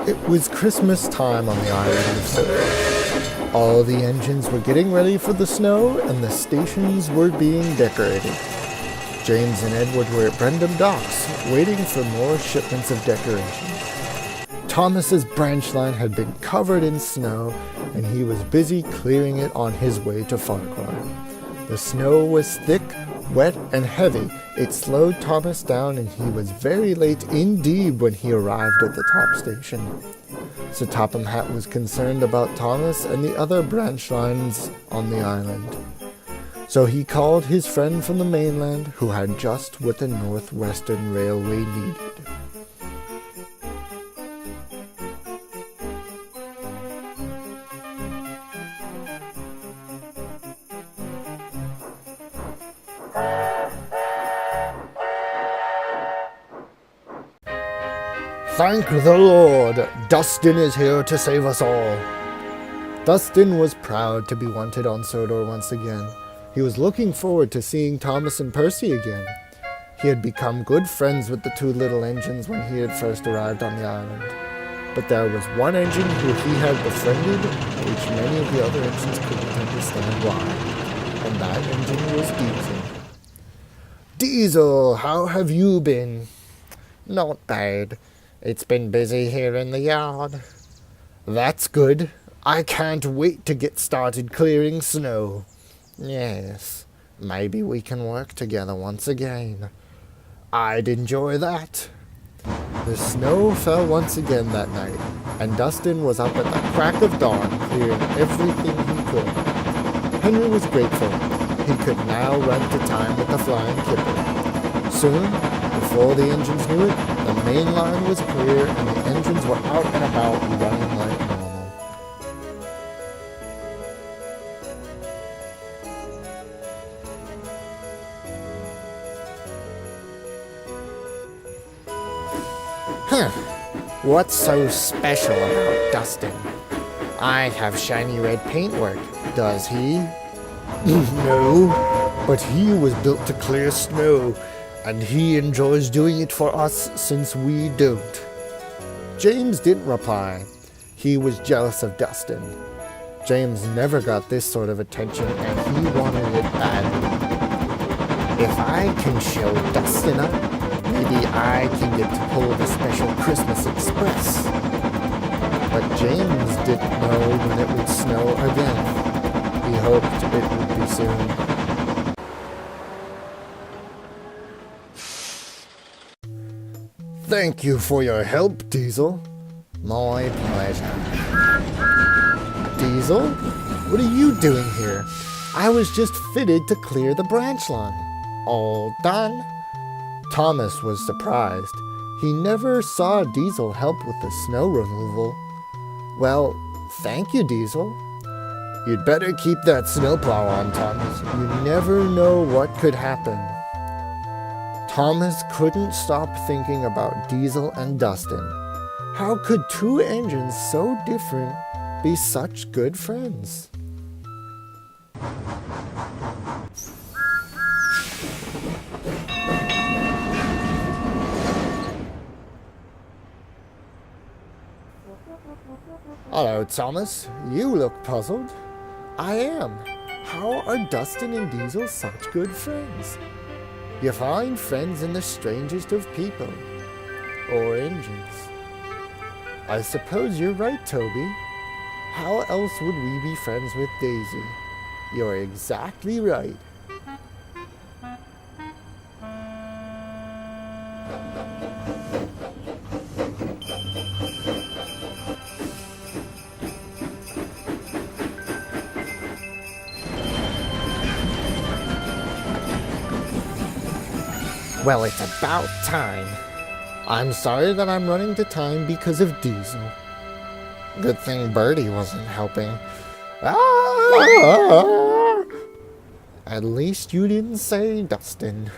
It was Christmas time on the island of Silver. All the engines were getting ready for the snow, and the stations were being decorated. James and Edward were at Brendam Docks, waiting for more shipments of decorations. Thomas's branch line had been covered in snow, and he was busy clearing it on his way to Farquhar. The snow was thick, wet, and heavy. It slowed Thomas down, and he was very late indeed when he arrived at the top station. Sir Topham Hatt was concerned about Thomas and the other branch lines on the island. So he called his friend from the mainland, who had just what the Northwestern Railway needed. Thank the Lord! Dustin is here to save us all. Dustin was proud to be wanted on Sodor once again. He was looking forward to seeing Thomas and Percy again. He had become good friends with the two little engines when he had first arrived on the island. But there was one engine who he had befriended, which many of the other engines couldn't understand why. And that engine was Diesel. Diesel, how have you been? Not bad. It's been busy here in the yard. That's good. I can't wait to get started clearing snow. Yes, maybe we can work together once again. I'd enjoy that. The snow fell once again that night, and Dustin was up at the crack of dawn clearing everything he could. Henry was grateful. He could now run to time with the flying kipper. Soon, before the engines knew it, the main line was clear and the engines were out and about running like normal. What's so special about Dustin? I have shiny red paintwork, does he? No, but he was built to clear snow, and he enjoys doing it for us since we don't. James didn't reply. He was jealous of Dustin. James never got this sort of attention, and he wanted it badly. If I can show Dustin up, maybe I can get to pull the special Christmas Express. But James didn't know when it would snow again. He hoped it would be soon. Thank you for your help, Diesel. My pleasure. Diesel? What are you doing here? I was just fitted to clear the branch line. All done? Thomas was surprised. He never saw Diesel help with the snow removal. Well, thank you, Diesel. You'd better keep that snowplow on, Thomas. You never know what could happen. Thomas couldn't stop thinking about Diesel and Dustin. How could two engines so different be such good friends? Hello, Thomas. You look puzzled. I am. How are Dustin and Diesel such good friends? You find friends in the strangest of people, or engines. I suppose you're right, Toby. How else would we be friends with Daisy? You're exactly right. Well, it's about time. I'm sorry that I'm running to time because of Diesel. Good thing Birdie wasn't helping. Ah! At least you didn't say Dustin.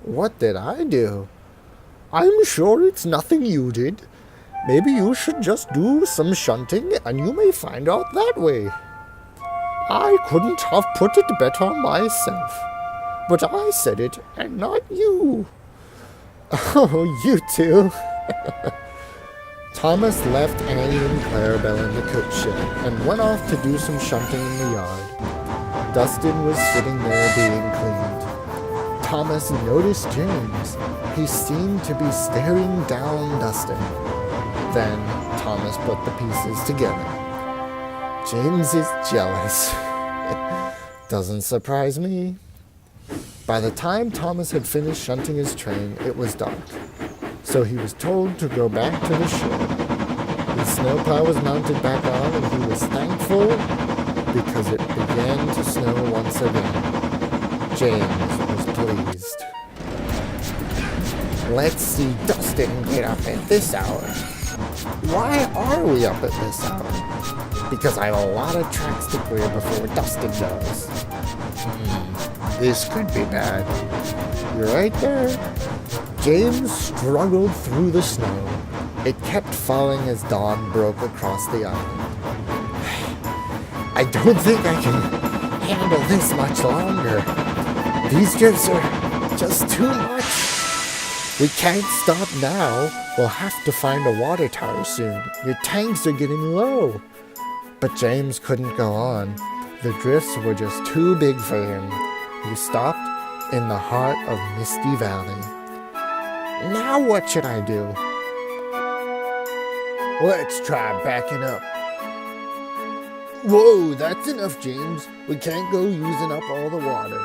What did I do? I'm sure it's nothing you did. Maybe you should just do some shunting and you may find out that way. I couldn't have put it better myself. But I said it, and not you. Oh, you two. Thomas left Annie and Clarabelle in the coach shed and went off to do some shunting in the yard. Dustin was sitting there being cleaned. Thomas noticed James. He seemed to be staring down Dustin. Then Thomas put the pieces together. James is jealous. Doesn't surprise me. By the time Thomas had finished shunting his train, it was dark. So he was told to go back to the shed. His snowplow was mounted back on, and he was thankful because it began to snow once again. James was pleased. Let's see Dustin get up at this hour. Why are we up at this hour? Because I have a lot of tracks to clear before Dustin does. This could be bad. You're right there. James struggled through the snow. It kept falling as dawn broke across the island. I don't think I can handle this much longer. These drifts are just too much. We can't stop now. We'll have to find a water tower soon. Your tanks are getting low. But James couldn't go on. The drifts were just too big for him. He stopped in the heart of Misty Valley. Now what should I do? Let's try backing up. Whoa, that's enough, James. We can't go using up all the water.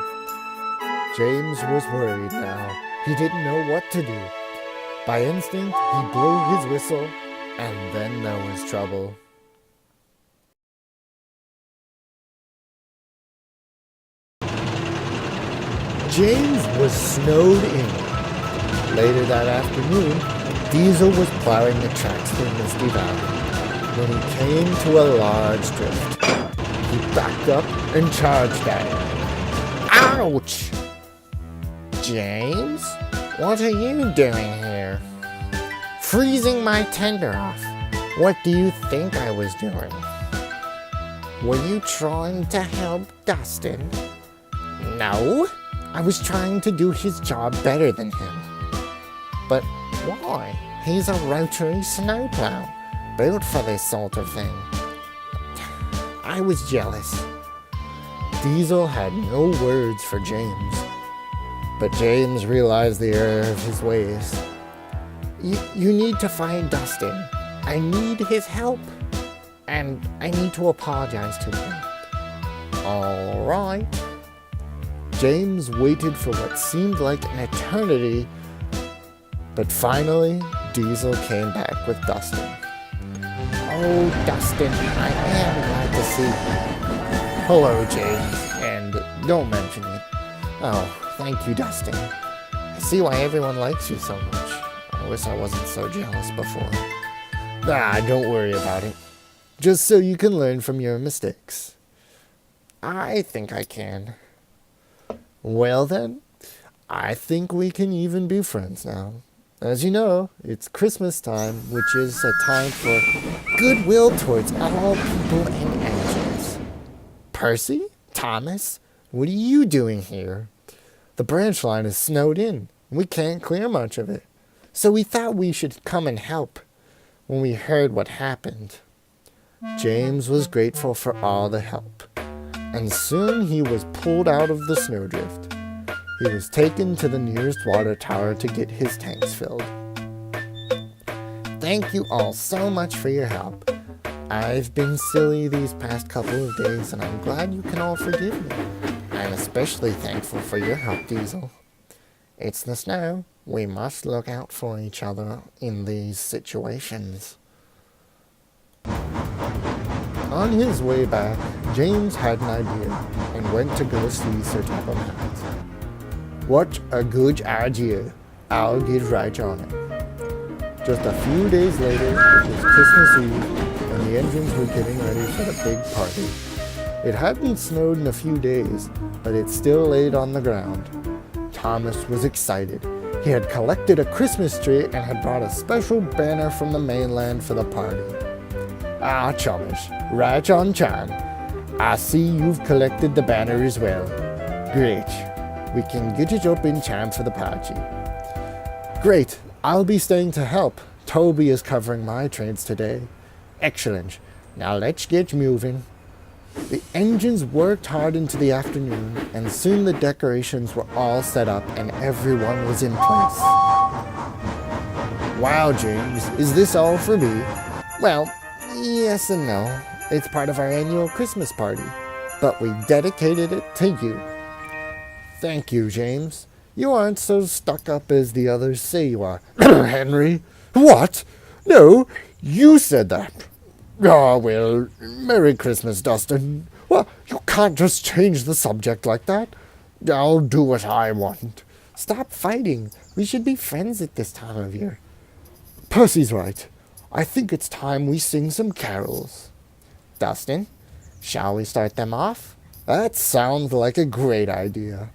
James was worried now. He didn't know what to do. By instinct, he blew his whistle, and then there was trouble. James was snowed in. Later that afternoon, Diesel was plowing the tracks through Misty Valley. When he came to a large drift, he backed up and charged at it. Ouch! James, what are you doing here? Freezing my tender off. What do you think I was doing? Were you trying to help Dustin? No, I was trying to do his job better than him. But why? He's a rotary snowplow, built for this sort of thing. I was jealous. Diesel had no words for James, but James realized the error of his ways. You need to find Dustin. I need his help, and I need to apologize to him. All right. James waited for what seemed like an eternity, but finally, Diesel came back with Dustin. Oh, Dustin, I am glad to see you. Hello, James, and don't mention it. Oh, thank you, Dustin. I see why everyone likes you so much. I wish I wasn't so jealous before. Don't worry about it. Just so you can learn from your mistakes. I think I can. Well then, I think we can even be friends now. As you know, it's Christmas time, which is a time for goodwill towards all people and engines. Percy? Thomas? What are you doing here? The branch line is snowed in. We can't clear much of it. So we thought we should come and help when we heard what happened. James was grateful for all the help, and soon he was pulled out of the snowdrift. He was taken to the nearest water tower to get his tanks filled. Thank you all so much for your help. I've been silly these past couple of days, and I'm glad you can all forgive me. I'm especially thankful for your help, Diesel. It's the snow. We must look out for each other in these situations. On his way back, James had an idea and went to go see Sir Topham Hatt. What a good idea. I'll get right on it. Just a few days later, it was Christmas Eve, and the engines were getting ready for the big party. It hadn't snowed in a few days, but it still laid on the ground. Thomas was excited. He had collected a Christmas tree and had brought a special banner from the mainland for the party. Ah, Thomas, right on time. I see you've collected the banner as well. Great. we can get it up in time for the party. Great, I'll be staying to help. Toby is covering my trains today. Excellent. Now let's get moving. The engines worked hard into the afternoon, and soon the decorations were all set up and everyone was in place. Wow, James, is this all for me? Well, yes and no. It's part of our annual Christmas party, but we dedicated it to you. Thank you, James. You aren't so stuck up as the others say you are. Henry? What? No, you said that. Ah, well, Merry Christmas, Dustin. Well, you can't just change the subject like that. I'll do what I want. Stop fighting. We should be friends at this time of year. Percy's right. I think it's time we sing some carols. Dustin, shall we start them off? That sounds like a great idea.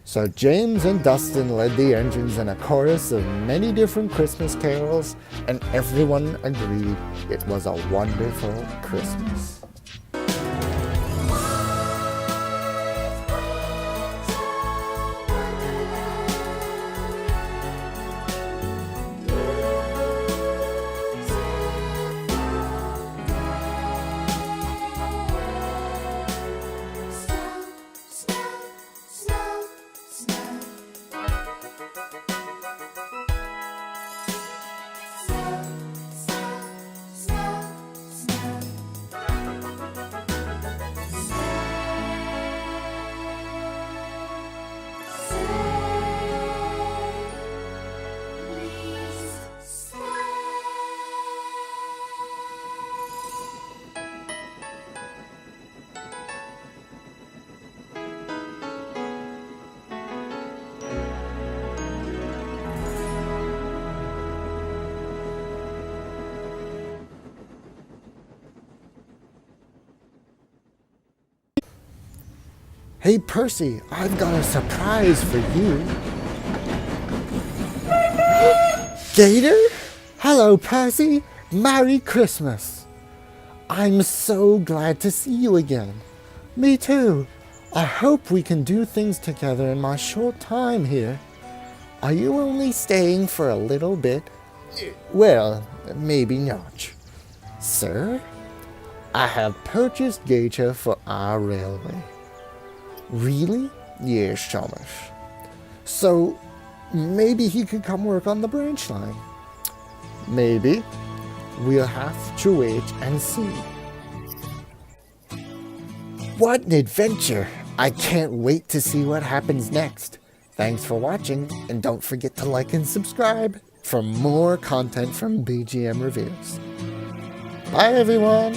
So James and Dustin led the engines in a chorus of many different Christmas carols, and everyone agreed it was a wonderful Christmas. Hey, Percy, I've got a surprise for you. Gator? Hello, Percy. Merry Christmas. I'm so glad to see you again. Me too. I hope we can do things together in my short time here. Are you only staying for a little bit? Well, maybe not. Sir, I have purchased Gator for our railway. Really? Yes, Thomas. So, maybe he could come work on the branch line. Maybe. We'll have to wait and see. What an adventure! I can't wait to see what happens next. Thanks for watching, and don't forget to like and subscribe for more content from BGM Reviews. Bye, everyone!